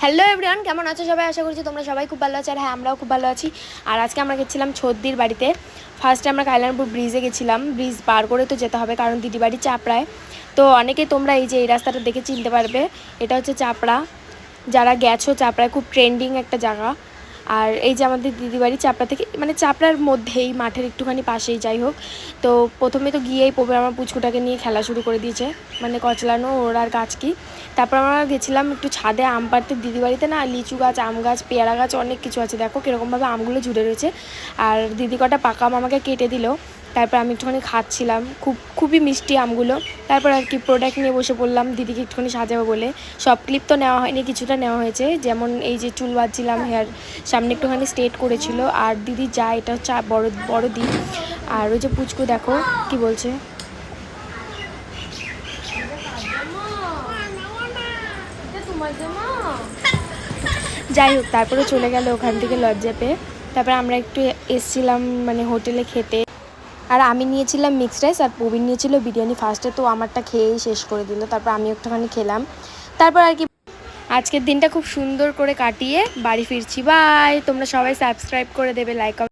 Hello everyone, কেমন আছো সবাই? আশা করছি তোমরা সবাই খুব ভালো আছো। আর হ্যাঁ, আমরাও খুব ভালো আছি। আর আজকে আমরা গেছিলাম ছদ্দির বাড়িতে। ফার্স্টে আমরা কাইলানপুর ব্রিজে গেছিলাম। ব্রিজ পার করে তো যেতে হবে, কারণ দিদি বাড়ি চাপড়ায়। তো অনেকে তোমরা এই যে এই রাস্তাটা দেখে চিনতে পারবে, এটা হচ্ছে চাপড়া। যারা গেছো চাপড়ায়, খুব ট্রেন্ডিং একটা জায়গা। আর এই যে আমাদের দিদিবাড়ি চাপড়া থেকে, মানে চাপড়ার মধ্যেই, মাঠের একটুখানি পাশেই, যাই হোক। তো প্রথমে তো গিয়েই পড়বে আমার পুচকুটাকে নিয়ে খেলা শুরু করে দিয়েছে, মানে কচলানো ওর আর গাছ কি। তারপর আমরা গেছিলাম একটু ছাদে আম পাড়তে। দিদিবাড়িতে না লিচু গাছ, আম গাছ, পেয়ারা গাছ, অনেক কিছু আছে। দেখো কীরকমভাবে আমগুলো ঝুড়ে রয়েছে। আর দিদি কটা পাকা আম আমাকে কেটে দিল। তারপর আমি একটুখানি খাচ্ছিলাম, খুবই মিষ্টি আমগুলো। তারপর আর কি প্রোডাক্ট নিয়ে বসে পড়লাম দিদিকে একটুখানি সাজাবো বলে। সব ক্লিপ তো নেওয়া হয়নি, কিছুটা নেওয়া হয়েছে। যেমন এই যে চুল বাঁধছিলাম, হেয়ার সামনে একটুখানি স্ট্রেট করেছিল। আর দিদি যা, এটা হচ্ছে বড় দিদি। আর ওই যে পুচকু দেখো কি বলছে। যাই হোক, তারপরে চলে গেল ওখান থেকে লজ্জা পেয়ে। তারপরে আমরা একটু এসছিলাম মানে হোটেলে খেতে। আর আমি নিয়েছিলাম মিক্সড রাইস, আর প্রবীণ নিয়েছিল বিরিয়ানি ফার্স্টে। তো আমারটা খেয়েই শেষ করে দিল, তারপর আমি একটুখানি খেলাম। তারপর আর কি আজকের দিনটা খুব সুন্দর করে কাটিয়ে বাড়ি ফিরছি। বাই। তোমরা সবাই সাবস্ক্রাইব করে দেবে, লাইক